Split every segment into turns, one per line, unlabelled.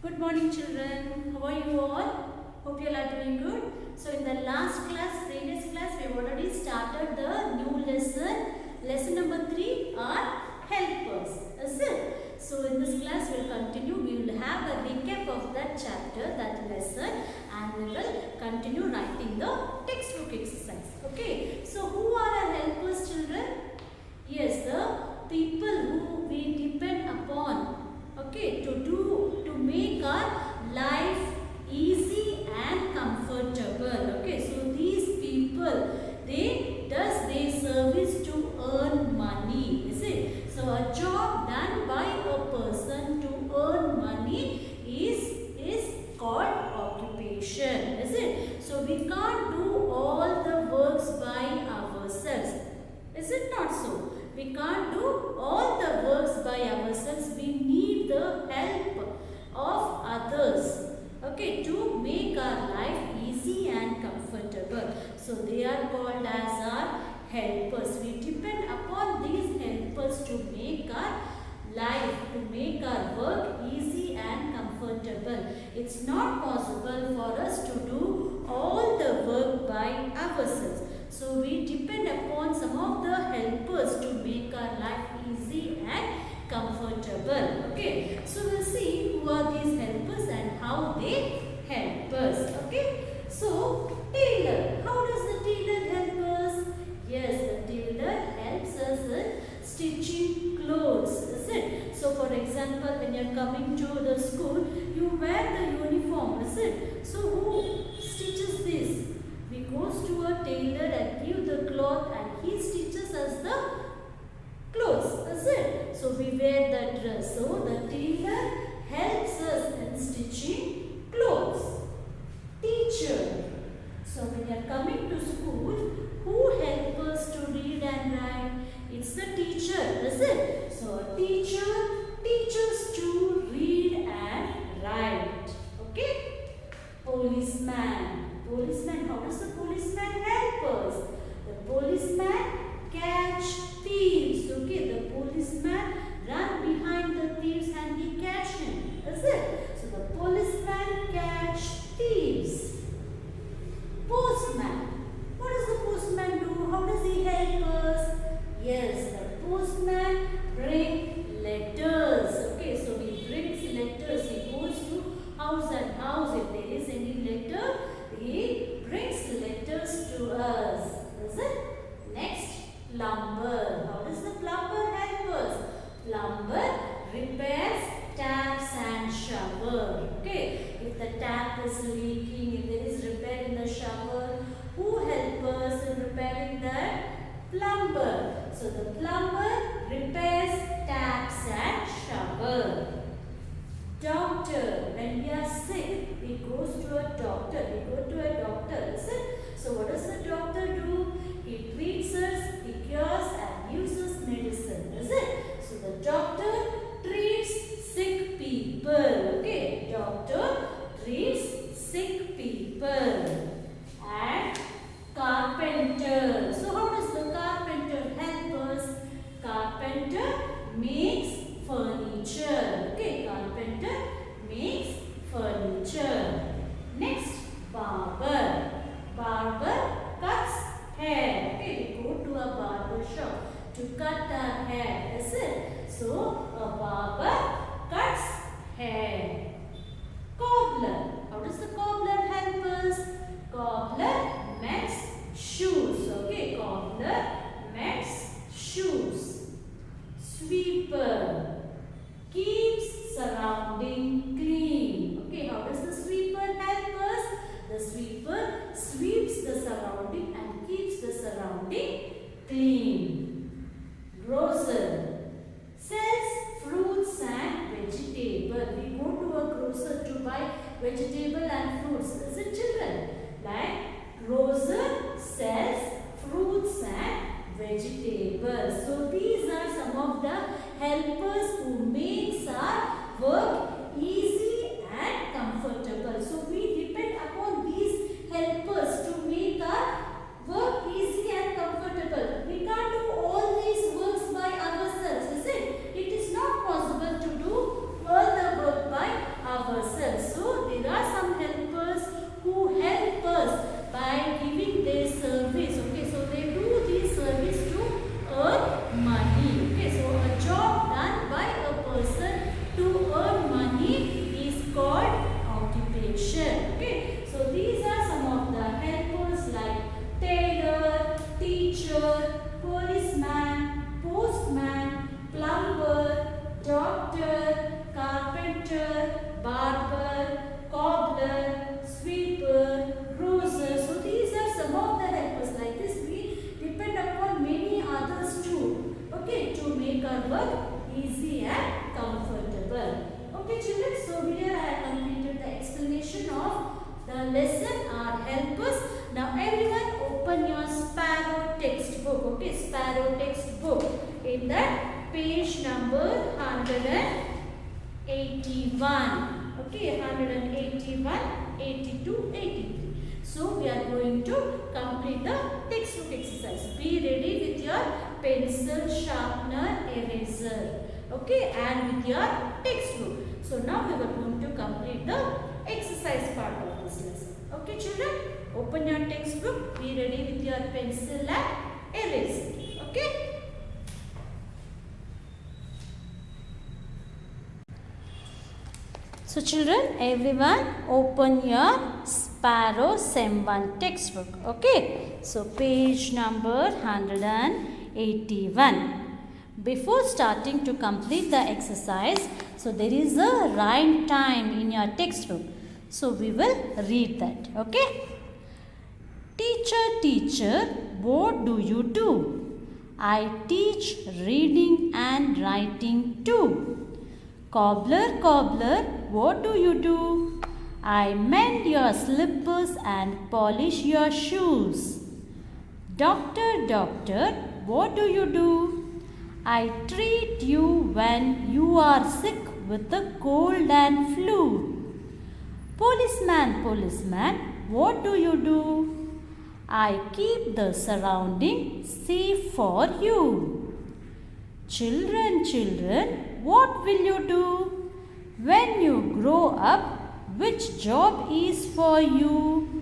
Good morning children. How are you all? Hope you all are doing good. So in the last class, previous class, we have already started the new lesson. Lesson number 3 are helpers. Is it? So in this class we will continue. We will have a recap of that chapter, that lesson, and we will continue writing the textbook exercise. Okay. So who are our helpers, children? Yes, the people who we depend upon. Okay, to make our life easy and comfortable. Okay, so these people they service to earn money. Is it? So a job done by a person to earn money is called occupation. Is it? So we can't do all the works by ourselves. Is it not so? We can't do all the works by ourselves. We need the help of others. Okay, to make our life easy and comfortable. So they are called as our helpers. We depend upon these helpers to make our life, to make our work easy and comfortable. It's not possible for us to do all the work by ourselves. So we depend upon some of the helpers to make our life easy and comfortable. Okay. So we'll see who are these helpers and how they help us. Okay. So tailor. How does the tailor help us? Yes, the tailor helps us in stitching clothes. Is it? So for example, when you're coming to the school, you wear the uniform. Is it? So who stitches this? We goes to a tailor and give the cloth and he stitches us the clothes. Is it? So we wear that dress. So the tailor helps us in stitching clothes. Teacher. So when you are coming to school, who helps us to read and write? It's the teacher. Is it? So a teacher teaches to read and write. Okay? Policeman. Policeman, how does the policeman help us? The policeman catch thieves. Okay, the policeman run behind the thieves and he catch him. Is it? So the policeman catch thieves. Postman. What does the postman do? How does he help us? Yes, the postman brings letters. Okay, so he brings letters. He goes to house and house. If there is any letter, he brings letters to us. Is it? Next, plumber. How does the plumber help us? Plumber repairs taps and shower. Okay. If the tap is leaking, if there is repair in the shower, who helps us in repairing that? Plumber. So the plumber repairs taps and shower. Doctor. When we are sick, we go to a doctor. We go to a doctor. Is it? So what does the doctor do? He treats us, he cures and gives us medicine. Is it? So the doctor treats sick people. Okay. Doctor treats sick people. And carpenter. So how does the carpenter help us? Carpenter makes furniture. Okay, carpenter makes furniture. Next, barber. Barber cuts hair. Okay, we go to a barber shop to cut our hair. Is it? So, a barber cuts hair. Cobbler. How does the cobbler help us? Cobbler makes shoes. Okay, cobbler makes shoes. Sweeper keeps surrounding clean. Okay, how does the sweeper help us? The sweeper sweeps the surrounding and keeps the surrounding clean. Grocer sells fruits and vegetables. We go to a grocer to buy vegetable and fruits. Is it, children? Like grocer sells fruits and vegetables. So these are some of the helpers who makes our work easy and comfortable. So we depend upon these helpers to make our work easy and comfortable. We can't do all these works by ourselves, is it? It is not possible to do all the work by ourselves. 81. Okay, 181, 82, 83. So we are going to complete the textbook exercise. Be ready with your pencil, sharpener, eraser. Okay, and with your textbook. So now we are going to complete the exercise part of this lesson. Okay, children, open your textbook. Be ready with your pencil and eraser. Okay. So children, everyone open your Sparrow Sem 1 textbook. Okay. So page number 181. Before starting to complete the exercise, so there is a rhyme time in your textbook. So we will read that. Okay. Teacher, teacher, what do you do? I teach reading and writing too. Cobbler, cobbler, what do you do? I mend your slippers and polish your shoes. Doctor, doctor, what do you do? I treat you when you are sick with a cold and flu. Policeman, policeman, what do you do? I keep the surrounding safe for you. Children, children, what will you do? When you grow up, which job is for you?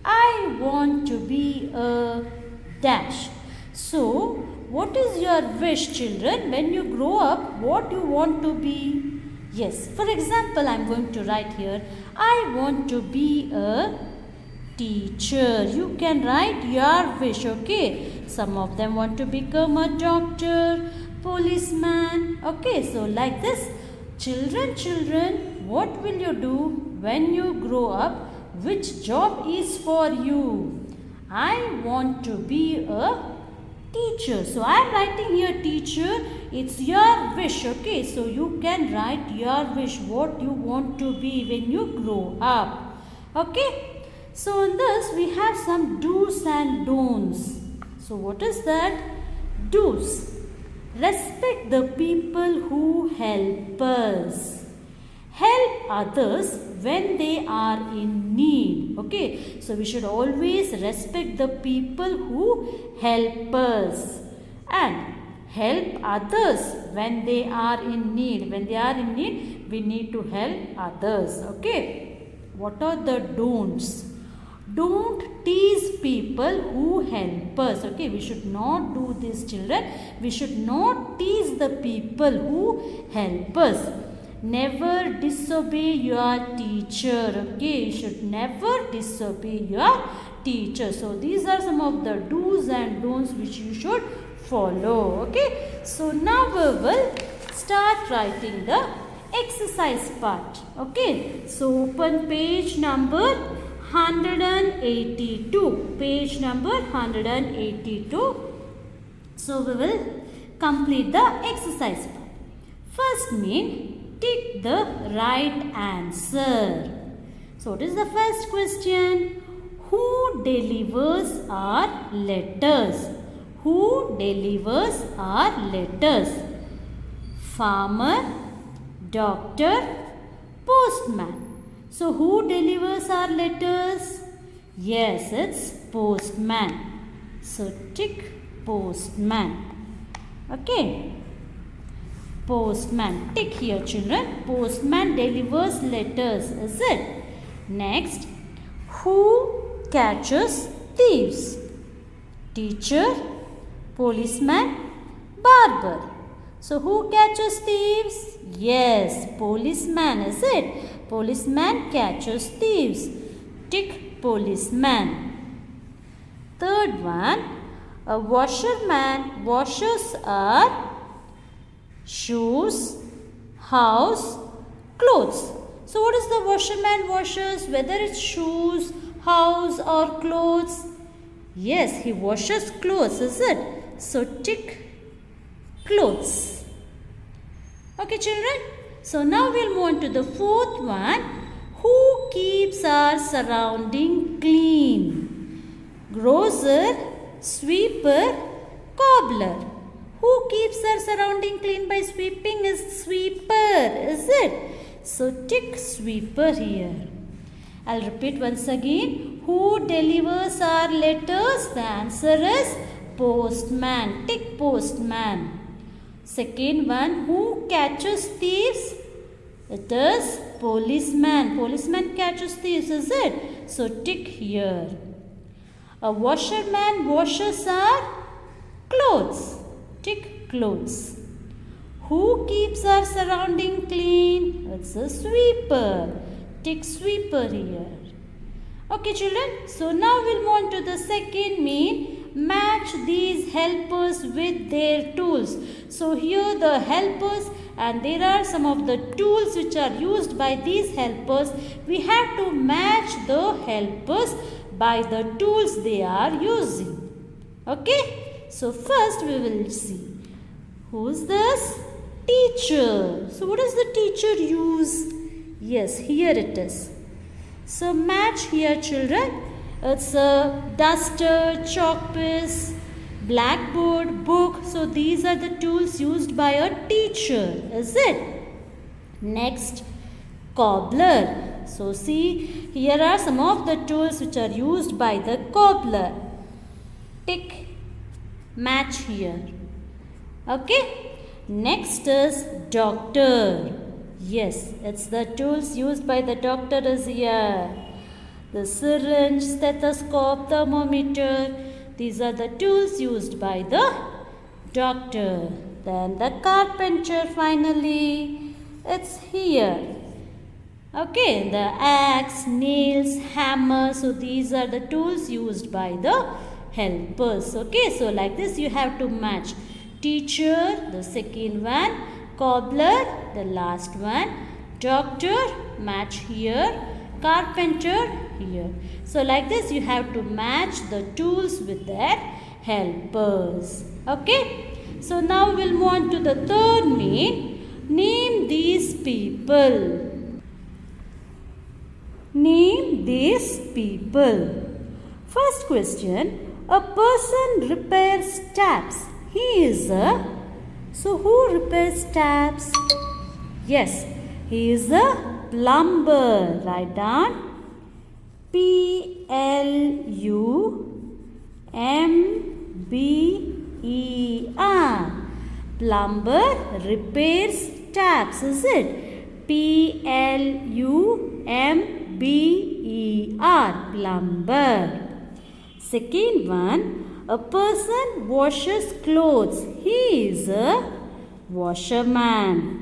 I want to be a dash. So, what is your wish, children? When you grow up, what you want to be? Yes, for example, I am going to write here, I want to be a teacher. You can write your wish, okay? Some of them want to become a doctor, policeman. Okay, so like this. Children, children, what will you do when you grow up? Which job is for you? I want to be a teacher. So I am writing here teacher. It's your wish. Okay, so you can write your wish, what you want to be when you grow up. Okay, so in this we have some do's and don'ts. So what is that? Do's. Respect the people who help us. Help others when they are in need. Okay, so we should always respect the people who help us and help others when they are in need. When they are in need, we need to help others. Okay, what are the don'ts? Don't tease people who help us. Okay, we should not do this, children. We should not tease the people who help us. Never disobey your teacher. Okay, you should never disobey your teacher. So these are some of the do's and don'ts which you should follow. Okay, so now we will start writing the exercise part. Okay, so open page number 182. Page number 182. So we will complete the exercise part. First tick the right answer. So what is the first question? Who delivers our letters? Who delivers our letters? Farmer, doctor, postman. So who delivers our letters? Yes, it's postman. So tick postman. Okay. Postman. Tick here, children. Postman delivers letters, is it? Next, who catches thieves? Teacher, policeman, barber. So who catches thieves? Yes, policeman, is it? Policeman catches thieves. Tick policeman. Third one, a washerman washes our shoes, house, clothes. So what is the washerman washes? Whether it's shoes, house or clothes? Yes, he washes clothes, is it? So tick clothes. Okay, children. So now we'll move on to the fourth one. Who keeps our surrounding clean? Grocer, sweeper, cobbler. Who keeps our surrounding clean by sweeping is sweeper, is it? So tick sweeper here. I'll repeat once again. Who delivers our letters? The answer is postman. Tick postman. Second one, who catches thieves? It is policeman. Policeman catches thieves, is it? So tick here. A washerman washes our clothes. Tick clothes. Who keeps our surrounding clean? It's a sweeper. Tick sweeper here. Okay children, so now we'll move on to the second mean. Match these helpers with their tools. So here the helpers, and there are some of the tools which are used by these helpers. We have to match the helpers by the tools they are using. Okay, so first we will see. Who's this? Teacher. So what does the teacher use? Yes, here it is. So match here children. It's a duster, chalk piece, blackboard, book. So these are the tools used by a teacher, is it? Next, cobbler. So see, here are some of the tools which are used by the cobbler. Tick, match here. Okay. Next is doctor. Yes, it's the tools used by the doctor is here. The syringe, stethoscope, thermometer. These are the tools used by the doctor. Then the carpenter finally. It's here. Okay, the axe, nails, hammer. So these are the tools used by the helpers. Okay, so like this you have to match. Teacher, the second one. Cobbler, the last one. Doctor, match here. Carpenter, here. So like this you have to match the tools with their helpers. Okay. So now we'll move on to the third mean. Name these people. Name these people. First question. A person repairs taps. He is a. So who repairs taps? Yes, he is a plumber. Write down. Plumber. Plumber repairs taps, is it? Plumber. Plumber. Second one. A person washes clothes. He is a washerman.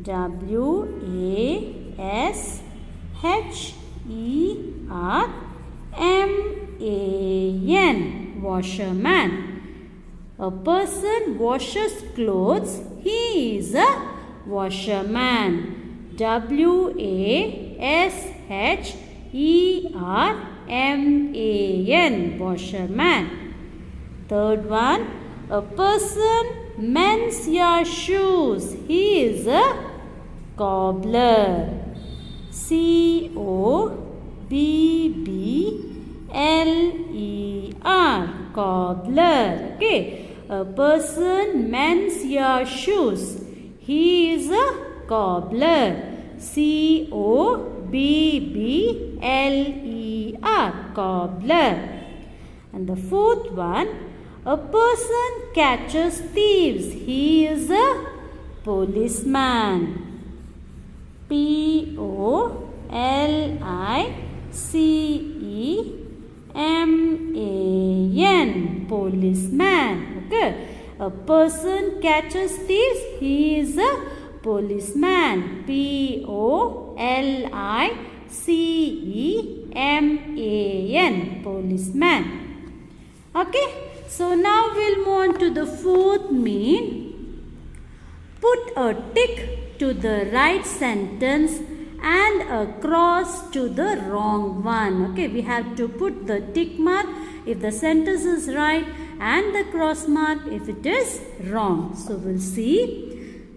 WASHERMAN. Washerman. A person washes clothes. He is a washerman. WASHERMAN. Washerman. Third one. A person mends your shoes. He is a cobbler. COBBLER. Cobbler. Okay. A person mends your shoes. He is a cobbler. COBBLER. Cobbler. And the fourth one. A person catches thieves. He is a policeman. POLICEMAN. Policeman. Okay. A person catches thieves. He is a policeman. POLICEMAN. Policeman. Okay. So now we'll move on to the fourth mean. Put a tick to the right sentence and a cross to the wrong one. Okay, we have to put the tick mark if the sentence is right and the cross mark if it is wrong. So we'll see.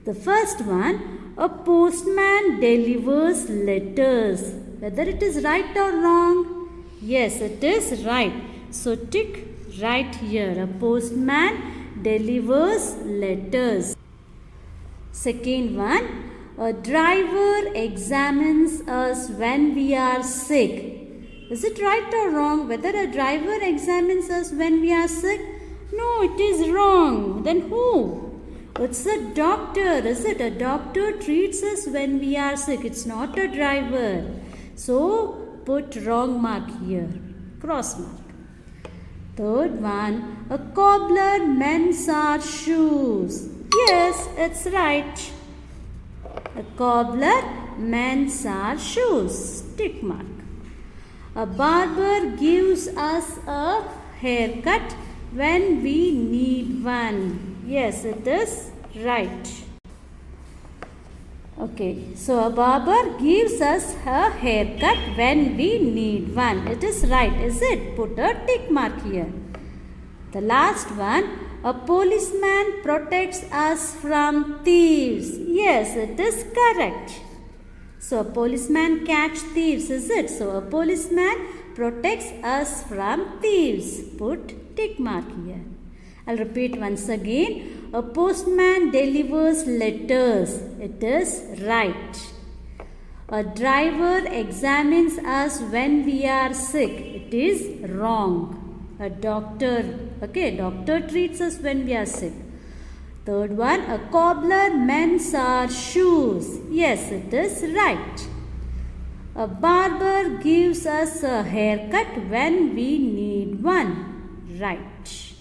The first one, a postman delivers letters. Whether it is right or wrong? Yes, it is right. So tick right here. A postman delivers letters. Second one, A driver examines us when we are sick. Is it right or wrong? Whether a driver examines us when we are sick? No, it is wrong. Then who? It's a doctor. Is it? A doctor treats us when we are sick. It's not a driver. So put wrong mark here. Cross mark. Third one. A cobbler mends our shoes. Yes, it's right. A cobbler mends our shoes. Tick mark. A barber gives us a haircut when we need one. Yes, it is right. Okay, so a barber gives us a haircut when we need one. It is right, is it? Put a tick mark here. The last one. A policeman protects us from thieves. Yes, it is correct. So, a policeman catches thieves, is it? So, a policeman protects us from thieves. Put tick mark here. I'll repeat once again. A postman delivers letters. It is right. A driver examines us when we are sick. It is wrong. A doctor, doctor treats us when we are sick. Third one, a cobbler mends our shoes. Yes, it is right. A barber gives us a haircut when we need one. Right.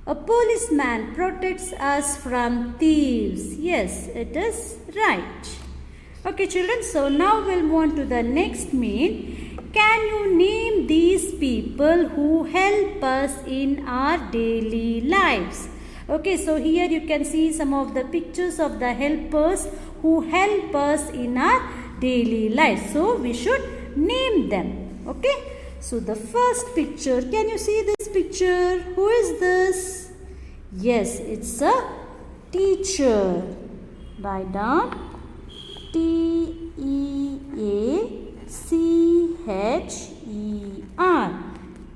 A policeman protects us from thieves. Yes, it is right. Okay, children, so now we'll move on to the next mean. Can you name these people who help us in our daily lives? Okay, so here you can see some of the pictures of the helpers who help us in our daily life. So, we should name them. Okay, so the first picture, can you see this picture? Who is this? Yes, it's a teacher. Write down T-E-A-C-H-E-R.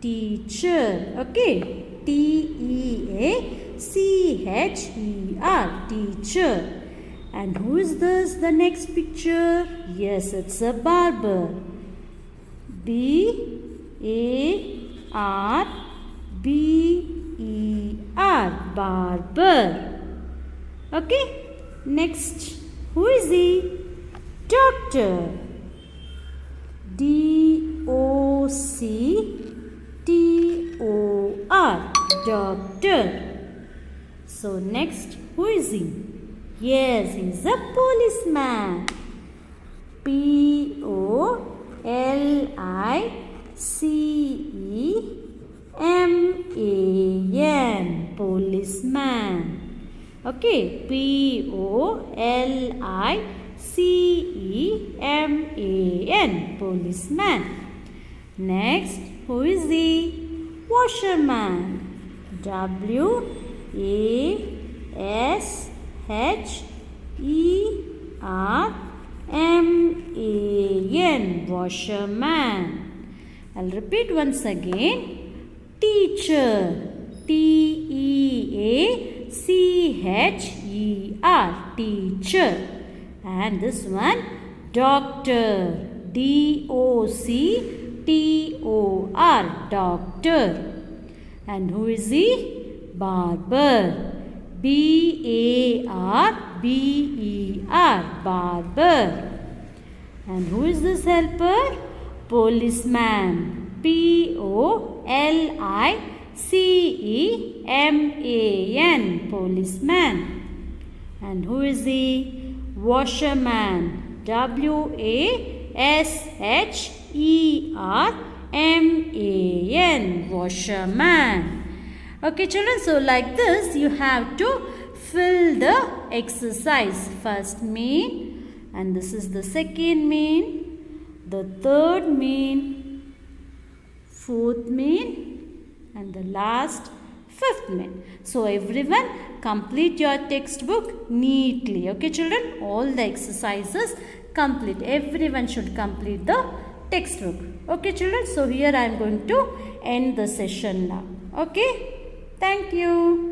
Teacher. Okay, T-E-A-C-H-E-R. Teacher. And who is this? The next picture. Yes, it's a barber. B-A-R-B-E-R. Barber. Okay. Next. Who is he? Doctor. D-O-C-T-O-R. Doctor. So next, who is he? Yes, he is a policeman. P-O-L-I-C-E-M-A-N. Policeman. Okay, P-O-L-I-C-E-M-A-N. Policeman. Next, who is he? Washerman. W-A-S-H-E-R-M-A-N. Washerman. I'll repeat once again. Teacher. T-E-A-C-H-E-R. Teacher. And this one, doctor. D-O-C-T-O-R. Doctor. And who is he? Barber. B-A-R-B-E-R. Barber. And who is this helper? Policeman. P-O-L-I-C-E-M-A-N. Policeman. And who is he? Washerman. W-A-S-H-E-R-M-A-N. Washerman. Okay, children, so like this you have to fill the exercise. First mean, and this is the second mean, the third mean, fourth mean, and the last fifth mean. So everyone complete your textbook neatly. Okay, children, all the exercises complete. Everyone should complete the textbook. Okay, children, so here I am going to end the session now. Okay, thank you.